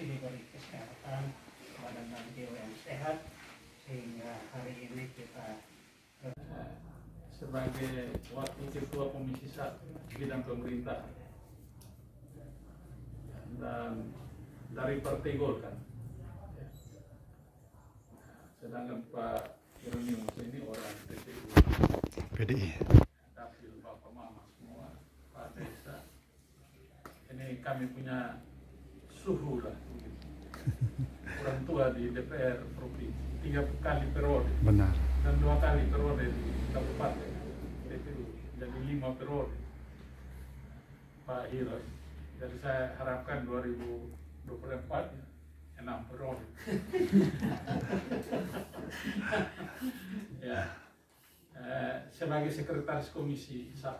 masih diberi kesehatan, badan dan jiwa yang sehat, sehingga hari ini kita sebagai wakil ketua Komisi 1 bidang pemerintah dan dari Partai Golkar. Sedangkan Pak Hieronymus ini orang PDI. Dapil, Bapak Mama semua, Pak Desa. Ini kami punya suhu lah. Orang tua di DPR provinsi 3 kali periode. Benar. Dan 2 kali periode di kabupaten DPU, jadi 5 periode Pak Hiro. Jadi saya harapkan 2024 6 periode. Ya, sebagai sekretaris komisi 1,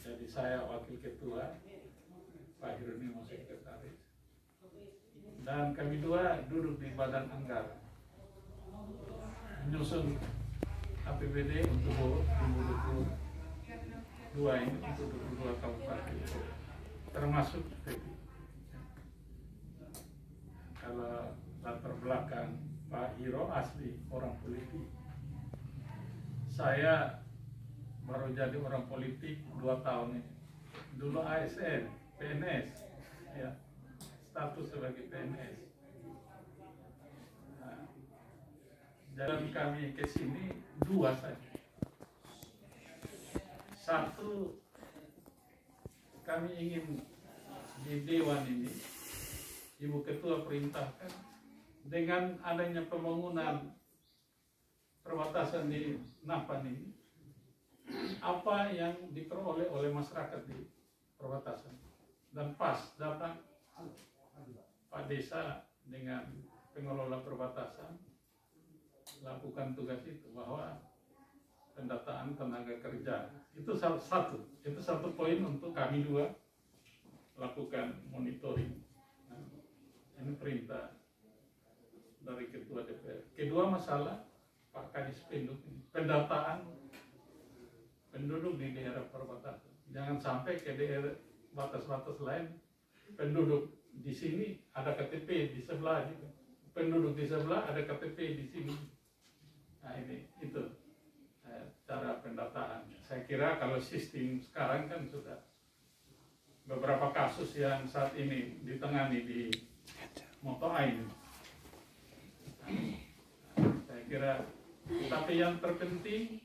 jadi saya wakil ketua, Pak Hieronymus sekretaris, dan kami dua duduk di badan anggaran menyusun APBD untuk 2022 ini untuk 22 kabupaten termasuk PP. Kalau latar belakang Pak Hiro asli orang politik, saya baru jadi orang politik 2 tahun ini. Dulu ASN, PNS, ya, status sebagai PNS. Nah, jalan kami ke sini 2 saja. Satu, kami ingin di Dewan ini, Ibu Ketua perintahkan dengan adanya pembangunan perbatasan di Napan ini, apa yang diperoleh oleh masyarakat di perbatasan, dan pas datang Pak Desa dengan pengelola perbatasan lakukan tugas itu, bahwa pendataan tenaga kerja itu satu poin untuk kami dua lakukan monitoring. Ini perintah dari Ketua DPR. Kedua masalah Pak Kadis Penduduk, pendataan penduduk di daerah perbatasan. Jangan sampai ke daerah batas-batas lain, penduduk di sini ada KTP di sebelah juga, penduduk di sebelah ada KTP di sini. Nah ini itu cara pendataan. Saya kira kalau sistem sekarang kan sudah beberapa kasus yang saat ini ditangani di Moto Ain. Saya kira, tapi yang terpenting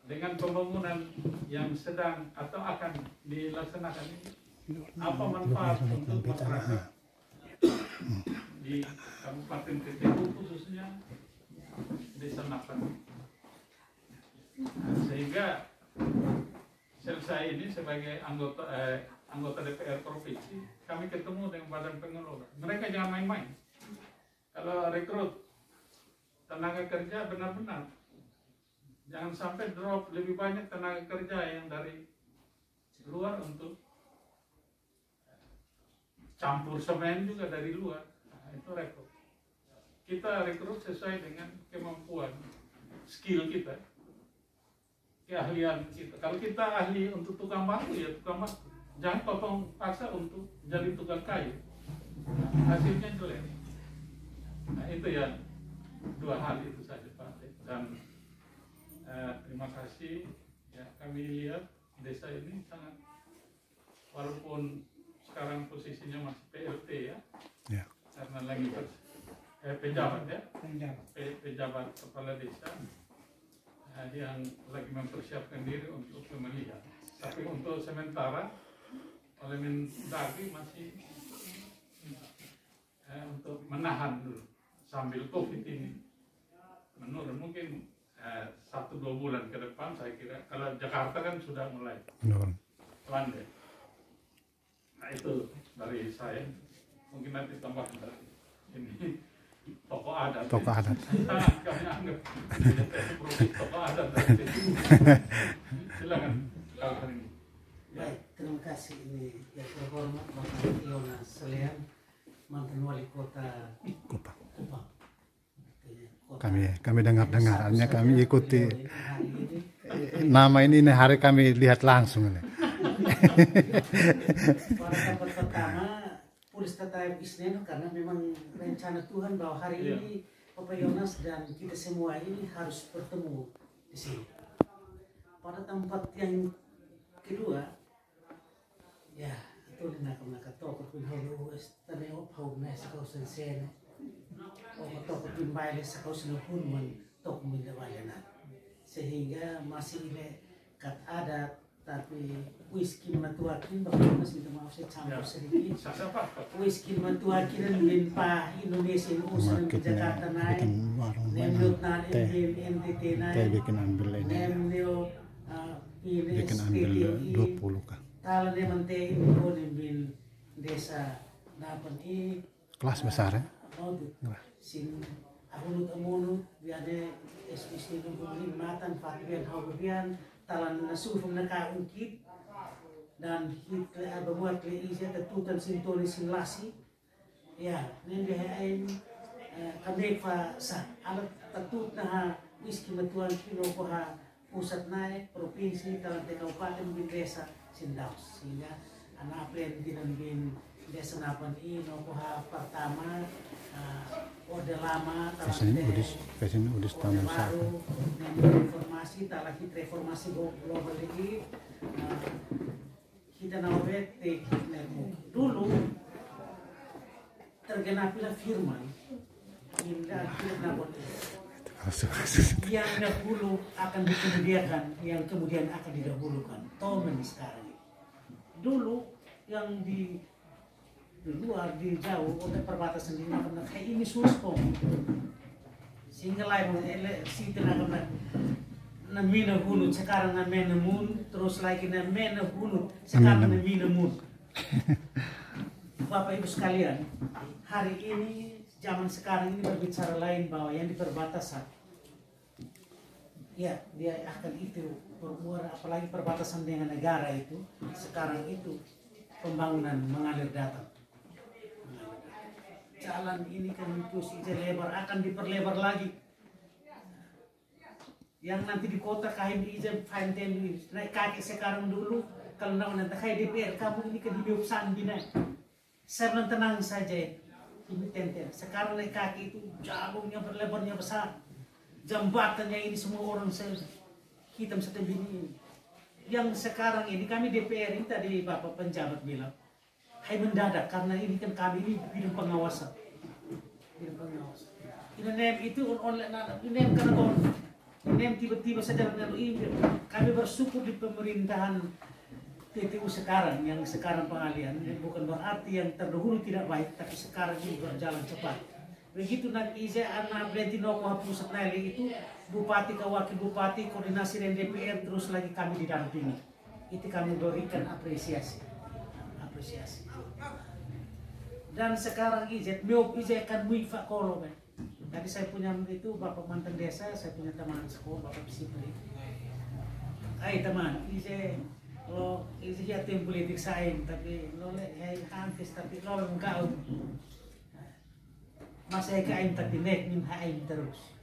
dengan pembangunan yang sedang atau akan dilaksanakan ini, apa manfaat untuk masyarakat di Kabupaten TTU khususnya Desa Napan. Sehingga saya ini sebagai anggota DPR provinsi, kami ketemu dengan badan pengelola. Mereka jangan main-main. Kalau rekrut tenaga kerja benar-benar, jangan sampai drop lebih banyak tenaga kerja yang dari luar untuk campur semen juga dari luar. Nah, itu rekrut. Kita rekrut sesuai dengan kemampuan, skill kita, keahlian kita. Kalau kita ahli untuk tukang batu, ya tukang batu. Jangan potong paksa untuk jadi tukang kayu. Nah, hasilnya jelek. Nah itu ya, 2 hal itu saja Pak. Dan terima kasih. Ya, kami lihat desa ini sangat, walaupun sekarang posisinya masih PLT ya, karena lagi pejabat ya, pejabat kepala desa yang lagi mempersiapkan diri untuk pemilihan. Tapi untuk sementara oleh Mendagri masih untuk menahan dulu sambil COVID ini menurun. Mungkin 1-2 bulan ke depan saya kira, kalau Jakarta kan sudah mulai landai. Nah itu dari saya, mungkin nanti tambah dari ini tokoh adat. Tokoh adat. Kami anggap tokoh adat dari situ. Silakan kalau hari ini. baik. Terima kasih. Ini yang terhormat Bapak Yonas Selian, mantan wali kota Kupang. Kupang. Kami dengar-dengarannya, kami ikuti nama ini hari kami lihat langsung ini. Pada tempat pertama Pulistata Isnen karena memang rencana Tuhan bahwa hari ini Bapak Yonas dan kita semua ini harus bertemu di sini. Pada tempat yang kedua, ya itu di nakam-nakam toko pun halus, tanah ophau nasi kau sensene, toko pun baile sakau senapun man toko minda bailena, sehingga masih ile kat adat tapi whisky mentuakin Bapak Yonas minta maaf saya campur sedikit. Whisky mentuakin dan minpa Indonesia usaha ke Jakarta naik, nemut na NTT naik, bikin ambil ini, nemut bikin ambil 20 kah? Kalau dia menteri itu bin desa dapat ini Kelas besar ya? Sin amunut amunut biade SPC itu matan fakir haubian talan nasufum nakaungkit dan hit berbuat leisha tetutan sintoni sinlasi ya nende hain kadefa sa alat tetut nah whisky matuan kilo koha pusat naik provinsi talan kabupaten bin desa sindaus sehingga anak plan tidak bin desa napan ini koha pertama orde lama Kesini udis tahun baru reformasi tak lagi reformasi global lagi kita nawet dulu tergenapilah firman hingga kita yang dahulu akan dikemudiakan yang kemudian akan didahulukan tomen sekarang dulu yang di luar di jauh oleh perbatasan di mana kayak ini suspong sehingga lain si tenaga namina hunut sekarang namina mun terus lagi namina hunut sekarang namina mun. Bapak Ibu sekalian, hari ini zaman sekarang ini berbicara lain bahwa yang di perbatasan ya dia akan itu bermuara apalagi perbatasan dengan negara itu sekarang itu pembangunan mengalir datang. Jalan ini kan terus lebar akan diperlebar lagi. Yang nanti di kota kain izin fanten naik kaki sekarang dulu kalau nanti kayak DPR kamu ini ke dibiusan bina. Saya tenang saja ini tenten. Sekarang naik kaki itu jalurnya berlebarnya besar. Jambatannya ini semua orang hitam seperti ini. Yang sekarang ini kami DPR ini tadi Bapak penjabat bilang hai mendadak karena ini kan kami ini bidang pengawasan. Ini nem itu online ini nem karena nem tiba-tiba saja melalui kami bersyukur di pemerintahan TTU sekarang yang sekarang pengalian bukan berarti yang terdahulu tidak baik tapi sekarang ini berjalan cepat. Begitu nanti anak Blentinoko pusat nali itu bupati ke wakil bupati koordinasi dengan DPR terus lagi kami didampingi. Itu kami berikan apresiasi. Dan sekarang izet kan muifak kolo kan. Tadi saya punya itu bapak mantan desa, saya punya teman sekolah bapak Bisipri. Hai teman, lo ya tim politik saya tapi lo hampir tapi lo engkau masih kain tapi nek nim hain terus.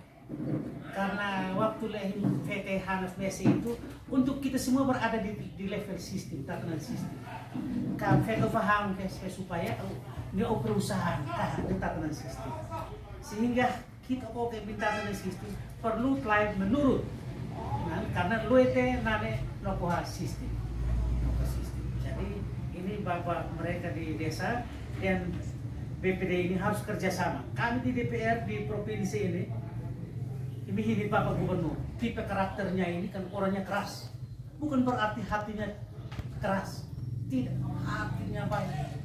Karena waktu lahir VT Hanaf Messi itu untuk kita semua berada di level sistem, tatanan sistem. Kalau VT paham supaya dia perusahaan di tatanan sistem. Sehingga kita kok tatanan sistem perlu lain menurut. Nah, karena lu itu nane lokoha sistem. Jadi ini bapak mereka di desa dan BPD ini harus kerjasama. Kami di DPR di provinsi ini Bapak Gubernur, tipe karakternya ini kan orangnya keras. Bukan berarti hatinya keras. Tidak, hatinya baik.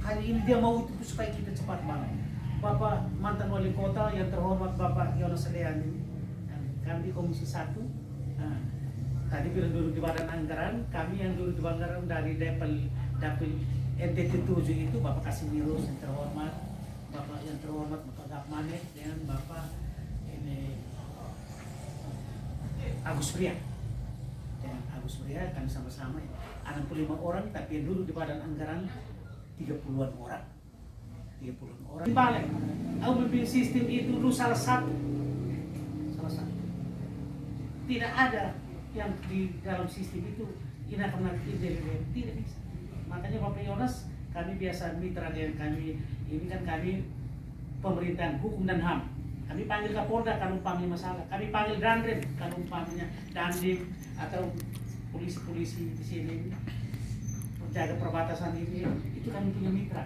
Hari ini dia mau itu supaya kita cepat bangun. Bapak mantan wali kota yang terhormat Bapak Yonas Lean ini. Kami di Komisi 1. Nah, tadi bilang dulu di Badan Anggaran, kami yang dulu di Anggaran dari Dapil NTT 7 itu Bapak Kasimirus yang terhormat, Bapak yang terhormat Bapak Gapmane dan Bapak ini Agus Pria. Dan Agus Pria kami sama-sama 65 orang tapi yang dulu di Badan Anggaran 30-an orang. 30-an orang. Balik. Audible sistem itu dulu salah satu. Tidak ada yang di dalam sistem itu tidak bisa. Makanya Bapak Yonas kami biasa mitra dengan kami, ini kan kami pemerintahan hukum dan HAM. Kami panggil Kapolda kalau umpamanya masalah, kami panggil Danrem kalau umpamanya Dandim atau polisi-polisi di sini menjaga perbatasan ini, itu kami punya mitra.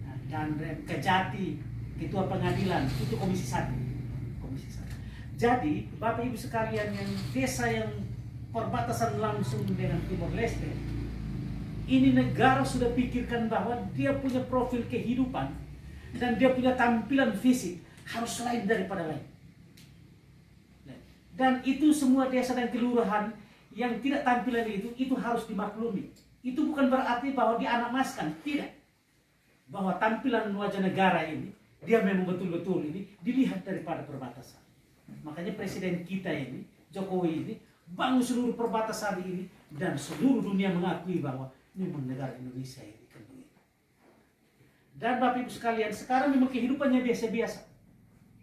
Nah, Danrem, Kejati, Ketua Pengadilan, itu Komisi 1. Komisi 1. Jadi, Bapak Ibu sekalian yang desa yang perbatasan langsung dengan Timor Leste, ini negara sudah pikirkan bahwa dia punya profil kehidupan dan dia punya tampilan fisik harus lain daripada lain. Dan itu semua desa dan kelurahan yang tidak tampilan itu harus dimaklumi. Itu bukan berarti bahwa dianamaskan, tidak. Bahwa tampilan wajah negara ini, dia memang betul-betul ini dilihat daripada perbatasan. Makanya presiden kita ini, Jokowi ini, bangun seluruh perbatasan ini dan seluruh dunia mengakui bahwa memang negara Indonesia ini kan begitu. Dan Bapak Ibu sekalian, sekarang memang kehidupannya biasa-biasa.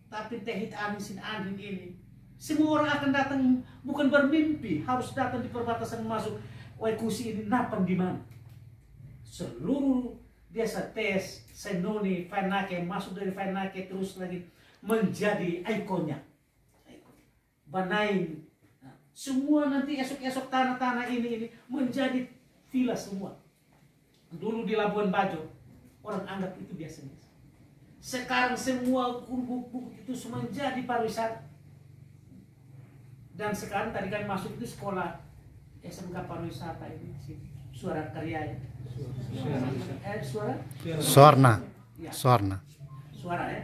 Tapi Tehit Anisin Andin ini, semua orang akan datang, bukan bermimpi harus datang di perbatasan masuk Waikusi ini napan di mana. Seluruh desa Tes, Senoni, Fanake, masuk dari Fanake terus lagi menjadi ikonnya. Banain, semua nanti esok-esok tanah-tanah ini menjadi villa semua. Dulu di Labuan Bajo, orang anggap itu biasa-biasa. Sekarang semua gubuk-gubuk itu semua menjadi pariwisata. Dan sekarang tadi kan masuk itu sekolah SMK pariwisata ini, Suara Karya. Suarna. Ya. Suarna. Suara ya?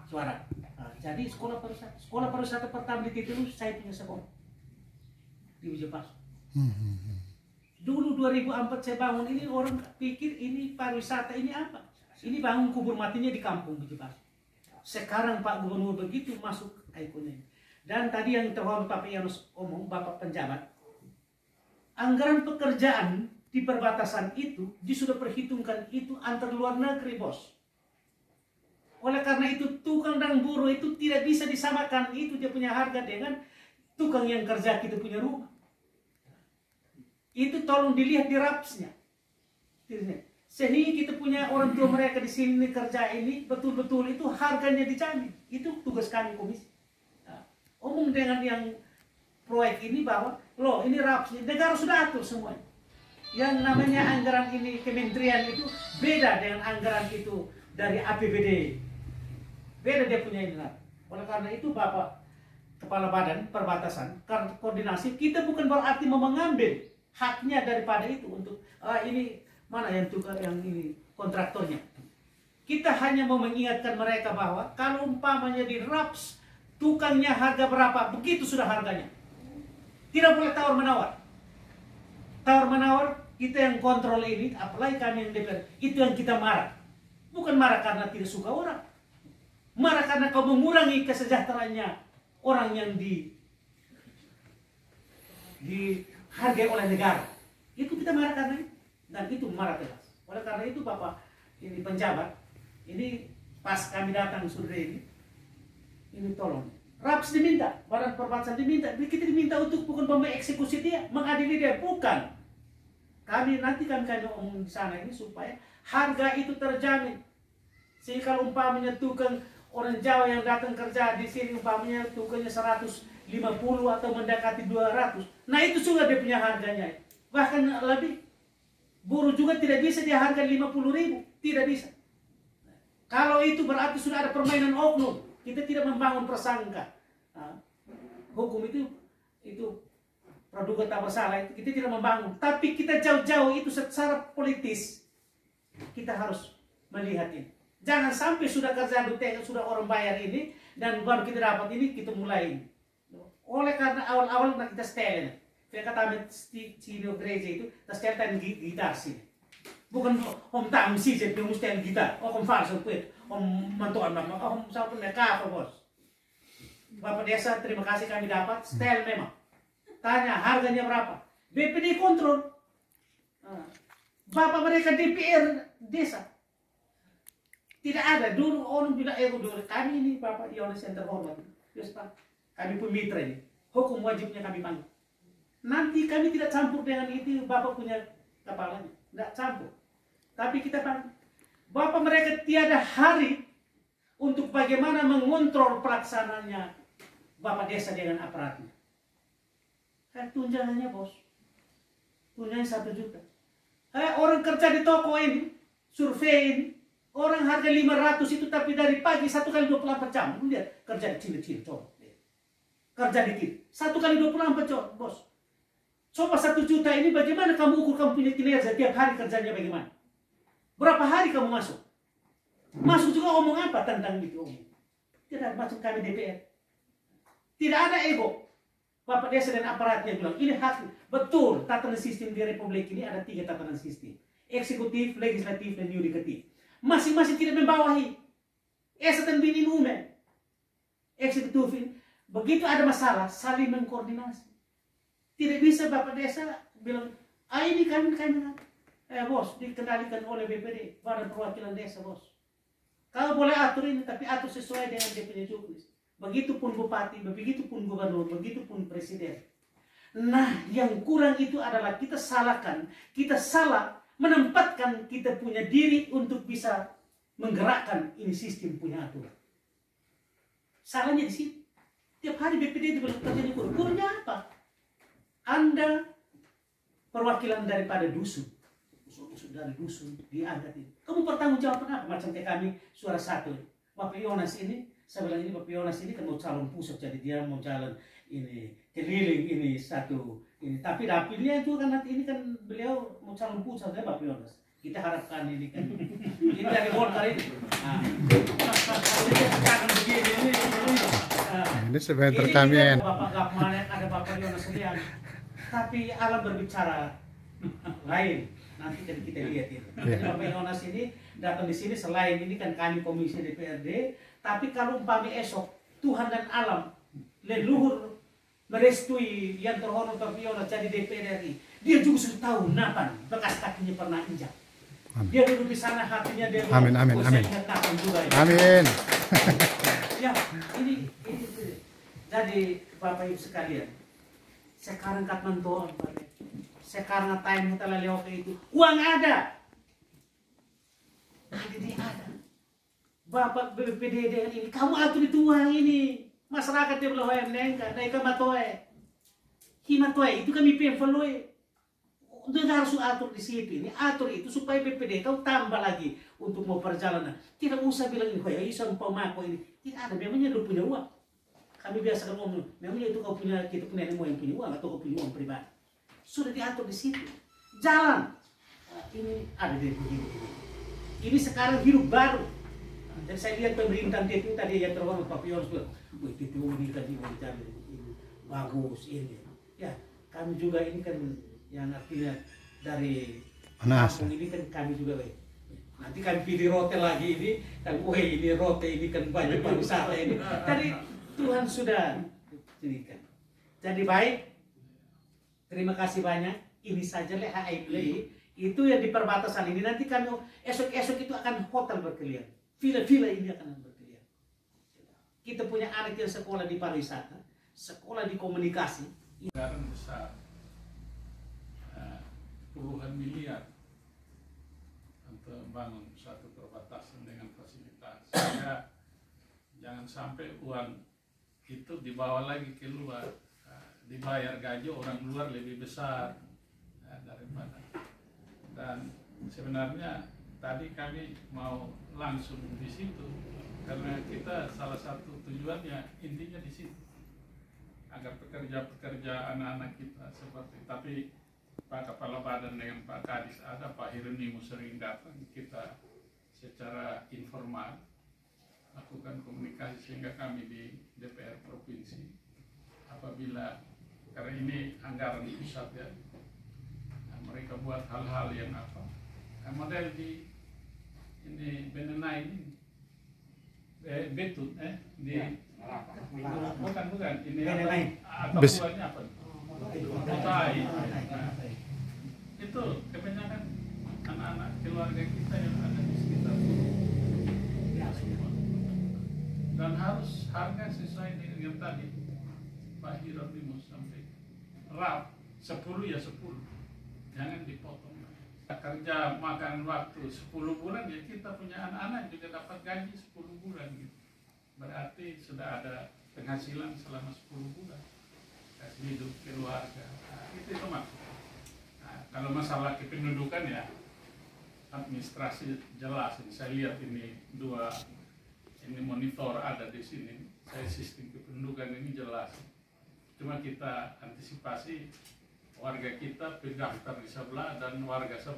Suara. Nah, jadi sekolah pariwisata pertama di Titilu saya punya sekolah di Wijepas. Dulu 2004 saya bangun ini, orang pikir ini pariwisata ini apa? Ini bangun kubur matinya di kampung Wijepas. Sekarang Pak Gubernur begitu masuk ikonnya. Dan tadi yang terhormat Pak Yanus omong, Bapak penjabat, anggaran pekerjaan di perbatasan itu sudah perhitungkan itu antar luar negeri, bos. Oleh karena itu tukang dan buruh itu tidak bisa disamakan, itu dia punya harga dengan tukang yang kerja kita punya rumah. Itu tolong dilihat di rapsnya. Sehingga kita punya orang tua mereka di sini kerja ini betul-betul itu harganya dijamin. Itu tugas kami komisi. Nah, omong dengan yang proyek ini bahwa loh ini rapsnya negara sudah atur semuanya. Yang namanya anggaran ini kementerian itu beda dengan anggaran itu dari APBD. Beda dia punya ini. Oleh karena itu Bapak Kepala Badan Perbatasan koordinasi, kita bukan berarti mau mengambil haknya daripada itu untuk ini mana yang tukar yang ini kontraktornya. Kita hanya mau mengingatkan mereka bahwa kalau umpamanya di RAPS tukangnya harga berapa, begitu sudah harganya. Tidak boleh tawar menawar. Tawar menawar kita yang kontrol ini, apalagi kami yang DPR, itu yang kita marah. Bukan marah karena tidak suka orang. Marah karena kau mengurangi kesejahteraannya orang yang dihargai oleh negara. Itu kita marah karena itu. Dan itu marah keras. Oleh karena itu Bapak ini penjabat, ini pas kami datang sore ini tolong. RAPS diminta, Badan Perbatasan diminta, kita diminta untuk bukan mengeksekusi dia, mengadili dia, bukan. Kami omong di sana ini supaya harga itu terjamin. Sehingga kalau umpamanya tukang orang Jawa yang datang kerja di sini umpamanya tukangnya 150 atau mendekati 200, nah itu sudah dia punya harganya. Bahkan lebih. Buruh juga tidak bisa dia harga 50.000, tidak bisa. Kalau itu berarti sudah ada permainan oknum. Kita tidak membangun prasangka. Nah, hukum itu praduga tak bersalah, itu kita tidak membangun. Tapi kita jauh-jauh itu secara politis kita harus melihat ini. Jangan sampai sudah kerja sudah orang bayar ini dan baru kita dapat ini kita mulai ini. Oleh karena awal-awal kita setelin. Saya kata Cino gereja itu, tas kelihatan gitar sih. Bukan om tak mesti jadi mesti gitar. Om falso pet, om mantuan mama, om siapa mereka bos. Bapak desa terima kasih kami dapat setel memang. Tanya harganya berapa? BPD kontrol. Bapak mereka DPR desa. Tidak ada dulu orang bilang dulu kami ini Bapak Yones yang terhormat. Yes Pak, kami pun mitra ini. Hukum wajibnya kami panggil. Nanti kami tidak campur dengan itu Bapak punya kepalanya. Tidak campur. Tapi kita Bapak mereka tiada hari untuk bagaimana mengontrol pelaksanaannya Bapak desa dengan aparatnya. Kan tunjangannya bos, tunjangan 1 juta. Orang kerja di toko ini, survei ini, orang harga 500 itu tapi dari pagi 1 kali 24 jam. Lihat kerja di Cina coba. Kerja dikit 1 kali 24 jam bos. Coba 1 juta ini bagaimana kamu ukur kamu punya kinerja tiap hari kerjanya bagaimana? Berapa hari kamu masuk? Masuk juga ngomong apa tentang itu omong? Tidak masuk kami DPR. Tidak ada ego. Bapak desa dan aparatnya bilang ini hak. Betul, tatanan sistem di Republik ini ada 3 tatanan sistem. Eksekutif, legislatif, dan yudikatif. Masing-masing tidak membawahi. Esa dan bini umen. Eksekutif ini. Begitu ada masalah, saling mengkoordinasi. Tidak bisa Bapak desa bilang, ini kami bos, dikendalikan oleh BPD, Badan Perwakilan Desa bos. Kalau boleh atur ini, tapi atur sesuai dengan DPD juknis. Begitupun bupati, begitupun gubernur, begitupun presiden. Nah, yang kurang itu adalah kita salahkan, kita salah menempatkan kita punya diri untuk bisa menggerakkan ini sistem punya aturan. Salahnya di situ. Tiap hari BPD itu bilang kerjanya kurang. Kurangnya apa? Anda perwakilan daripada dusun. Usul dari dusun diangkat itu. Kamu bertanggung jawab apa? Macam kayak kami suara 1. Bapak Yonas ini, saya bilang ini Bapak Yonas ini kan mau calon pusat, jadi dia mau jalan ini keliling ini satu ini. Tapi dapilnya itu kan nanti ini kan beliau mau calon pusat ya Bapak Yonas. Kita harapkan ini kan ini dari Golkar ini. Ini sebentar kami Bapak Gapman ada Bapak Yonas sendirian. Tapi alam berbicara lain. Nanti kan kita lihat itu. Jadi Bapak Yonas ini datang di sini selain ini kan kami komisi DPRD, tapi kalau umpamanya esok Tuhan dan alam leluhur merestui yang terhormat Bapak Yonas jadi DPR RI, dia juga sudah tahu napan bekas kakinya pernah injak. Dia duduk di sana hatinya dia. Amin. Juga, ya. Amin. Ya, ini. Jadi Bapak Ibu sekalian, sekarang Katmantoan, sekarang time kita lewat itu, uang ada. Ada. Bapak BPD dengan ini, kamu atur itu uang ini. Masyarakat dia belum nengka, dari kamatoe. Himatoe itu kami pemfollow. Dia harus atur di situ ini, atur itu supaya BPD kau tambah lagi untuk mau perjalanan. Tidak usah bilang ini, ya isang pemako ini. Tidak ada, memangnya lu punya uang. Kami biasa ngomong, memangnya itu kau punya, kita punya nenek yang punya uang atau kau punya uang pribadi. Sudah diatur di situ. Jalan. Nah, ini ada di begini. Ini sekarang hidup baru. Dan saya lihat pemerintahan itu tadi yang terhormat Pak Yonas bilang, itu ini tadi mau jalan ini bagus ini. Ya, kami juga ini kan yang artinya dari kampung ini kan kami juga nanti kami pilih rote lagi ini kan ini rote ini kan banyak pariwisata ini tadi Tuhan sudah jadikan. Jadi baik, terima kasih banyak. Ini saja itu yang di perbatasan ini. Nanti kami esok itu akan hotel berkeliling, villa-villa ini akan berkeliling. Kita punya anak yang sekolah di pariwisata, sekolah di komunikasi. Anggaran besar puluhan miliar untuk membangun satu perbatasan dengan fasilitas. Sehingga jangan sampai uang itu dibawa lagi keluar, dibayar gaji orang luar lebih besar daripada. Dan sebenarnya tadi kami mau langsung di situ karena kita salah satu tujuannya intinya di situ agar pekerja anak-anak kita seperti tapi Pak Kepala Badan dengan Pak Kadis ada, Pak Hieronymus sering datang, kita secara informal lakukan komunikasi sehingga kami di DPR Provinsi apabila karena ini anggaran pusat ya, nah, mereka buat hal-hal yang apa model di ini Benena ini Betun di bukan ini apa buahnya apa Kotai. Nah, itu kebanyakan anak-anak keluarga kita yang ada di sekitar dan harus harga sesuai dengan yang tadi Pak Hieronymus sampai rap 10 ya 10 jangan dipotong kerja makan waktu 10 bulan ya kita punya anak-anak juga dapat gaji 10 bulan gitu. Berarti sudah ada penghasilan selama 10 bulan kasih hidup keluarga. Nah, itu maksudnya. Nah, kalau masalah kependudukan ya administrasi jelas. Saya lihat ini monitor ada di sini. Saya sistem kependudukan ini jelas. Cuma kita antisipasi warga kita pendaftar di sebelah dan warga sebelah